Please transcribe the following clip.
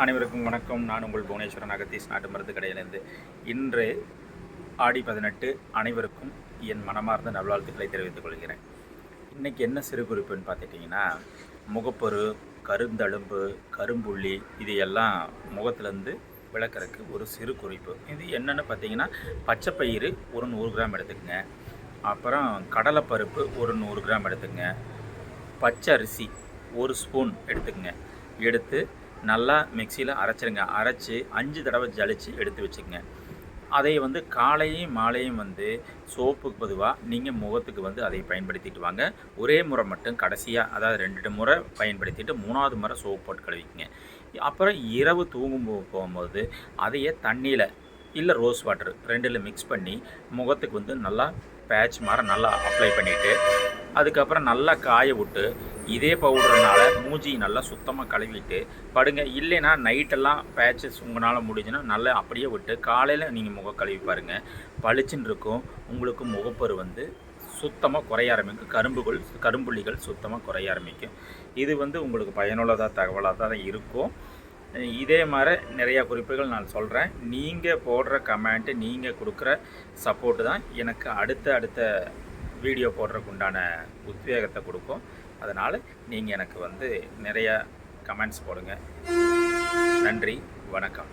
அனைவருக்கும் வணக்கம். நான் உங்கள் புவனேஸ்வரன் அகத்தீஸ் நாட்டு மருந்து கடையிலிருந்து. இன்று ஆடி 18. அனைவருக்கும் என் மனமார்ந்த நல்வாழ்த்துக்களை தெரிவித்துக் கொள்கிறேன். இன்றைக்கி என்ன சிறு குறிப்புன்னு பார்த்துட்டிங்கன்னா, முகப்பொரு, கருந்தழும்பு, கரும்புள்ளி இது எல்லாம் முகத்துலேருந்து விளக்கறதுக்கு ஒரு சிறு குறிப்பு. இது என்னென்னு பார்த்தீங்கன்னா, பச்சைப்பயிறு ஒரு 100 கிராம் எடுத்துக்கங்க. அப்புறம் கடலைப்பருப்பு ஒரு 100 கிராம் எடுத்துக்கங்க. பச்சை அரிசி ஒரு ஸ்பூன் எடுத்துக்கங்க. எடுத்து நல்லா மிக்சியில் அரைச்சிருங்க. அரைச்சி 5 தடவை ஜலிச்சு எடுத்து வச்சுக்கங்க. அதை காலையும் மாலையும் சோப்புக்கு பொதுவாக நீங்கள் முகத்துக்கு அதை பயன்படுத்திட்டு வாங்க. ஒரே முறை மட்டும் கடைசியாக, அதாவது 2 முறை பயன்படுத்திட்டு 3ஆவது முறை சோப்பு போட்டு கழுவிக்குங்க. அப்புறம் இரவு போகும்போது அதையே தண்ணியில் இல்லை ரோஸ் வாட்டர் 2ல் மிக்ஸ் பண்ணி முகத்துக்கு நல்லா பேட்ச் மாதிரி நல்லா அப்ளை பண்ணிவிட்டு, அதுக்கப்புறம் நல்லா காய விட்டு இதே பவுடர்னால் மூஞ்சி நல்லா சுத்தமாக கழுவிட்டு படுங்க. இல்லைன்னா நைட்டெல்லாம் பேட்சஸ் உங்களால் முடிஞ்சுன்னா நல்லா அப்படியே விட்டு காலையில் நீங்கள் முகம் கழுவி பாருங்கள். பளிச்சுன்னு இருக்கும். உங்களுக்கு முகப்பரு சுத்தமாக குறைய ஆரம்பிக்கும். கரும்புள்ளிகள் சுத்தமாக குறைய ஆரம்பிக்கும். இது உங்களுக்கு பயனுள்ளதாக தகவலாக தான் இருக்கும். இதே மாதிரி நிறையா குறிப்புகள் நான் சொல்கிறேன். நீங்கள் போடுற கமெண்ட்டு, நீங்கள் கொடுக்குற சப்போர்ட்டு தான் எனக்கு அடுத்த வீடியோ போடுறதுக்கு உண்டான உத்வேகத்தை கொடுக்கும். அதனால் நீங்கள் எனக்கு நிறையா கமெண்ட்ஸ் போடுங்க. நன்றி, வணக்கம்.